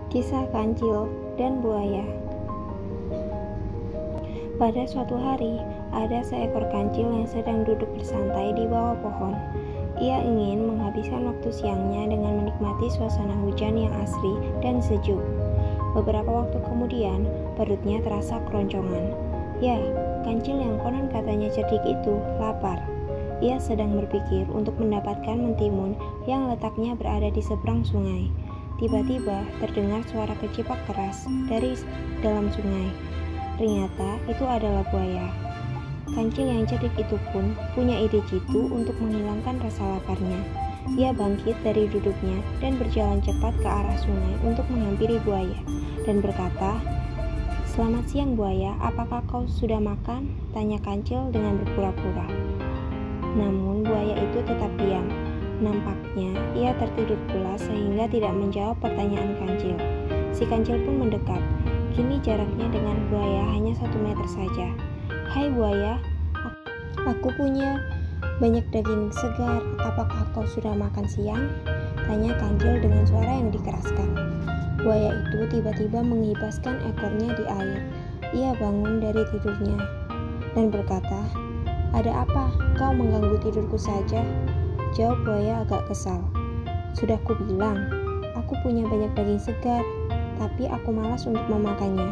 Kisah Kancil dan Buaya. Pada suatu hari, ada seekor kancil yang sedang duduk bersantai di bawah pohon. Ia ingin menghabiskan waktu siangnya dengan menikmati suasana hujan yang asri dan sejuk. Beberapa waktu kemudian, perutnya terasa keroncongan. Ya, kancil yang konon katanya cerdik itu lapar. Ia sedang berpikir untuk mendapatkan mentimun yang letaknya berada di seberang sungai. Tiba-tiba terdengar suara kecipak keras dari dalam sungai. Ternyata itu adalah buaya. Kancil yang cerdik itu pun punya ide jitu untuk menghilangkan rasa laparnya. Ia bangkit dari duduknya dan berjalan cepat ke arah sungai untuk menghampiri buaya dan berkata, "Selamat siang buaya, apakah kau sudah makan?" tanya kancil dengan berpura-pura. Namun buaya itu tetap diam. Nampaknya ia tertidur pula sehingga tidak menjawab pertanyaan kancil. Si kancil pun mendekat. Kini jaraknya dengan buaya hanya 1 meter saja. "Hai buaya, aku punya banyak daging segar. Apakah kau sudah makan siang?" tanya kancil dengan suara yang dikeraskan. Buaya itu tiba-tiba mengibaskan ekornya di air. Ia bangun dari tidurnya dan berkata, "Ada apa? Kau mengganggu tidurku saja?" Jawab buaya agak kesal. "Sudah kubilang, aku punya banyak daging segar, tapi aku malas untuk memakannya.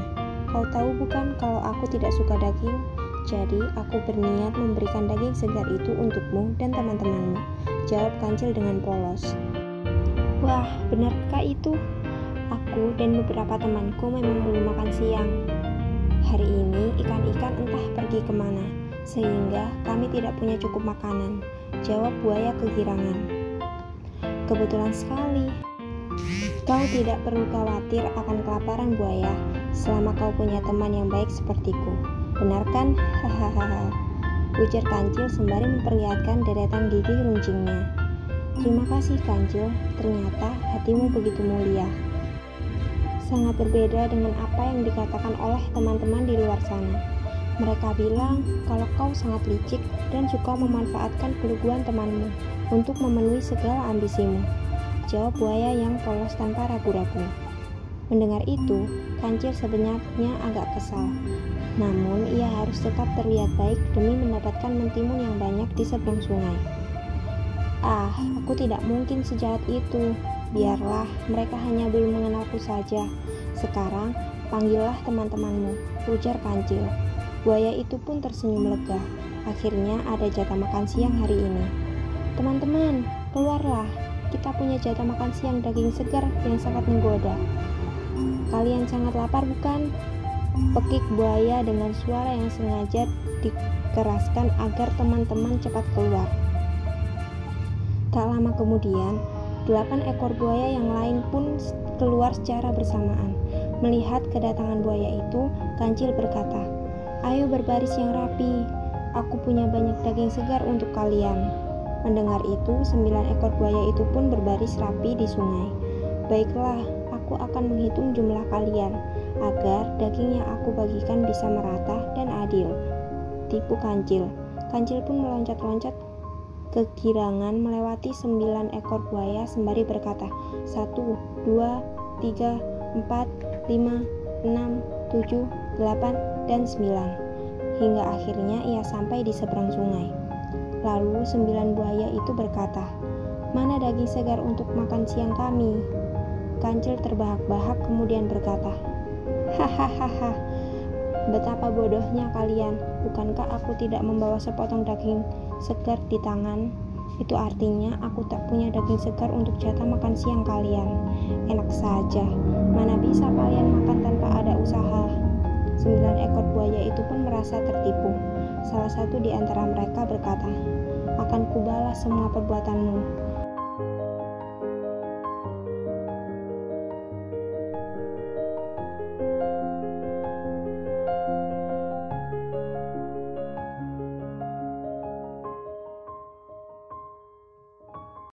Kau tahu bukan kalau aku tidak suka daging? Jadi aku berniat memberikan daging segar itu untukmu dan teman-temanmu," jawab kancil dengan polos. "Wah, benarkah itu? Aku dan beberapa temanku memang belum makan siang. Hari ini ikan-ikan entah pergi kemana, sehingga kami tidak punya cukup makanan," jawab buaya kegirangan. "Kebetulan sekali. Kau tidak perlu khawatir akan kelaparan buaya, selama kau punya teman yang baik sepertiku. Benar kan?" Hahaha, ujar kancil sembari memperlihatkan deretan gigi runcingnya. "Terima kasih kancil, ternyata hatimu begitu mulia. Sangat berbeda dengan apa yang dikatakan oleh teman-teman di luar sana. Mereka bilang kalau kau sangat licik dan suka memanfaatkan keluguan temanmu untuk memenuhi segala ambisimu," jawab buaya yang polos tanpa ragu-ragu. Mendengar itu, kancil sebenarnya agak kesal. Namun ia harus tetap terlihat baik demi mendapatkan mentimun yang banyak di seberang sungai. Aku tidak mungkin sejahat itu. Biarlah, mereka hanya belum mengenalku saja. Sekarang, panggillah teman-temanmu," ujar kancil. Buaya itu pun tersenyum lega. Akhirnya ada jatah makan siang hari ini. "Teman-teman, keluarlah. Kita punya jatah makan siang daging segar yang sangat menggoda. Kalian sangat lapar bukan?" pekik buaya dengan suara yang sengaja dikeraskan agar teman-teman cepat keluar. Tak lama kemudian, 8 ekor buaya yang lain pun keluar secara bersamaan. Melihat kedatangan buaya itu, kancil berkata, "Ayo berbaris yang rapi. Aku punya banyak daging segar untuk kalian." Mendengar itu, 9 ekor buaya itu pun berbaris rapi di sungai. "Baiklah, aku akan menghitung jumlah kalian, agar daging yang aku bagikan bisa merata dan adil," tipu kancil. Kancil pun meloncat-loncat kegirangan melewati 9 ekor buaya sembari berkata, 1, 2, 3, 4, 5, 6, 7, 8, dan 9. Hingga akhirnya ia sampai di seberang sungai. Lalu 9 buaya itu berkata, "Mana daging segar untuk makan siang kami?" Kancil terbahak-bahak kemudian berkata, "Hahaha, betapa bodohnya kalian. Bukankah aku tidak membawa sepotong daging segar di tangan? Itu artinya aku tak punya daging segar untuk jatah makan siang kalian. Enak saja, mana bisa kalian makan tanpa ada usaha." 9 ekor buaya itu pun merasa tertipu. Salah satu di antara mereka berkata, "Akan kubalas semua perbuatanmu.